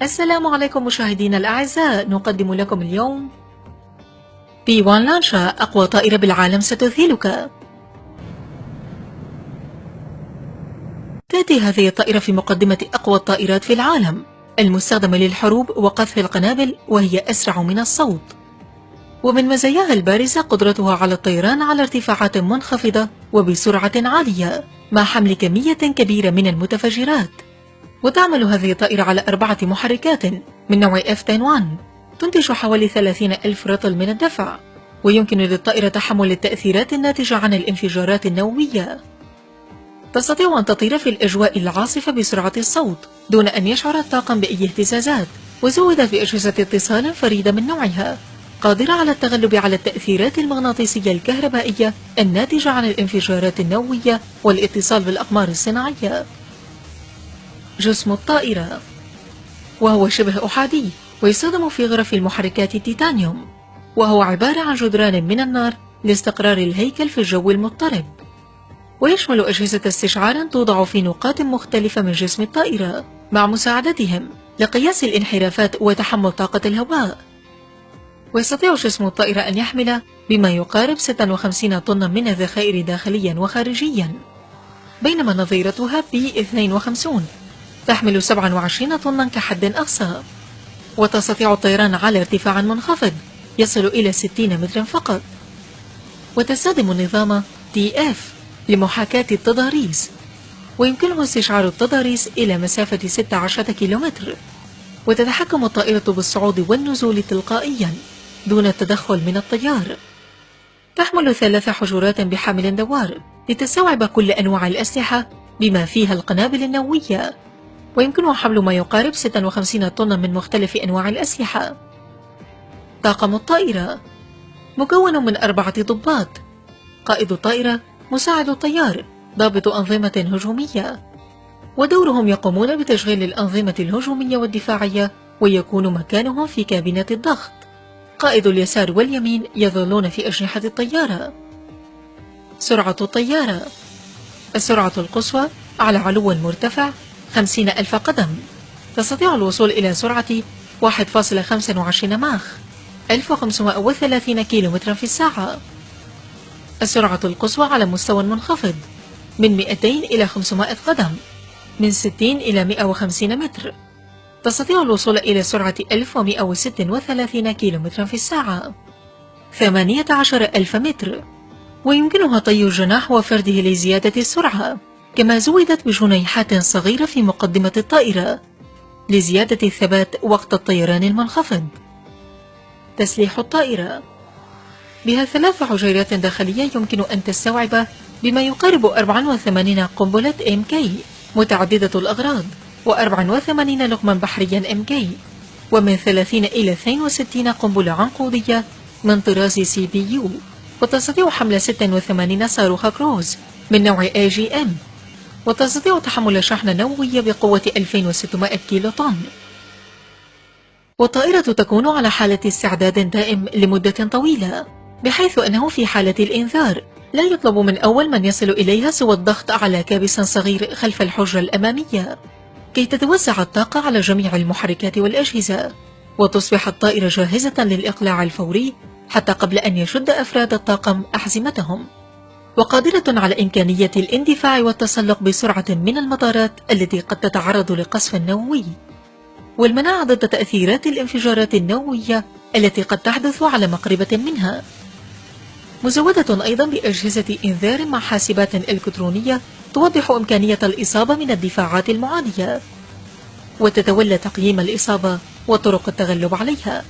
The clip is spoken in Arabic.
السلام عليكم مشاهدينا الأعزاء، نقدم لكم اليوم P1 لانشا، أقوى طائرة بالعالم ستذهلك. تأتي هذه الطائرة في مقدمة أقوى الطائرات في العالم المستخدمة للحروب وقذف القنابل، وهي أسرع من الصوت. ومن مزاياها البارزة قدرتها على الطيران على ارتفاعات منخفضة وبسرعة عالية مع حمل كمية كبيرة من المتفجرات. وتعمل هذه الطائرة على 4 محركات من نوع F-10-1 تنتج حوالي 30,000 رطل من الدفع، ويمكن للطائرة تحمل التأثيرات الناتجة عن الانفجارات النووية. تستطيع أن تطير في الأجواء العاصفة بسرعة الصوت دون أن يشعر الطاقم بأي اهتزازات، وزودت بأجهزة اتصال فريدة من نوعها قادرة على التغلب على التأثيرات المغناطيسية الكهربائية الناتجة عن الانفجارات النووية والاتصال بالأقمار الصناعية. جسم الطائرة، وهو شبه أحادي ويستخدم في غرف المحركات التيتانيوم، وهو عبارة عن جدران من النار لاستقرار الهيكل في الجو المضطرب، ويشمل أجهزة استشعار توضع في نقاط مختلفة من جسم الطائرة مع مساعدتهم لقياس الانحرافات وتحمل طاقة الهواء. ويستطيع جسم الطائرة أن يحمل بما يقارب 56 طنا من الذخائر داخليا وخارجيا، بينما نظيرتها B-52 تحمل 27 طنا كحد أقصى. وتستطيع الطيران على ارتفاع منخفض يصل إلى 60 مترا فقط. وتستخدم نظام TF لمحاكاة التضاريس، ويمكنه استشعار التضاريس إلى مسافة 16 كيلومتر. وتتحكم الطائرة بالصعود والنزول تلقائيا دون التدخل من الطيار. تحمل 3 حجرات بحامل دوار لتستوعب كل أنواع الأسلحة بما فيها القنابل النووية، ويمكنه حمل ما يقارب 56 طنا من مختلف أنواع الأسلحة. طاقم الطائرة مكون من 4 ضباط: قائد الطائرة، مساعد الطيار، ضابط أنظمة هجومية، ودورهم يقومون بتشغيل الأنظمة الهجومية والدفاعية، ويكون مكانهم في كابينة الضغط. قائد اليسار واليمين يظلون في أجنحة الطيارة. سرعة الطيارة: السرعة القصوى على علو مرتفع 50,000 قدم، تستطيع الوصول إلى سرعة 1.25 ماخ 1530 كيلومترا في الساعة. السرعة القصوى على مستوى منخفض من 200 إلى 500 قدم، من 60 إلى 150 متر، تستطيع الوصول إلى سرعة 1136 كيلومترا في الساعة 18,000 متر. ويمكنها طي الجناح وفرده لزيادة السرعة، كما زودت بجنيحات صغيرة في مقدمة الطائرة لزيادة الثبات وقت الطيران المنخفض. تسليح الطائرة: بها 3 حجيرات داخلية يمكن أن تستوعب بما يقارب 84 قنبلة MK متعددة الأغراض، و84 لقما بحريا MK، ومن 30 إلى 62 قنبلة عنقودية من طراز CPU. وتستطيع حمل 86 صاروخ كروز من نوع AGM، وتستطيع تحمل شحنة نووية بقوة 2600 كيلو طن. والطائرة تكون على حالة استعداد دائم لمدة طويلة، بحيث أنه في حالة الإنذار لا يطلب من أول من يصل إليها سوى الضغط على كابس صغير خلف الحجرة الأمامية كي تتوزع الطاقة على جميع المحركات والأجهزة، وتصبح الطائرة جاهزة للإقلاع الفوري حتى قبل أن يشد أفراد الطاقم أحزمتهم، وقادرة على إمكانية الاندفاع والتسلق بسرعة من المطارات التي قد تتعرض لقصف نووي، والمناعة ضد تأثيرات الانفجارات النووية التي قد تحدث على مقربة منها. مزودة أيضا بأجهزة إنذار مع حاسبات إلكترونية توضح إمكانية الإصابة من الدفاعات المعادية، وتتولى تقييم الإصابة وطرق التغلب عليها.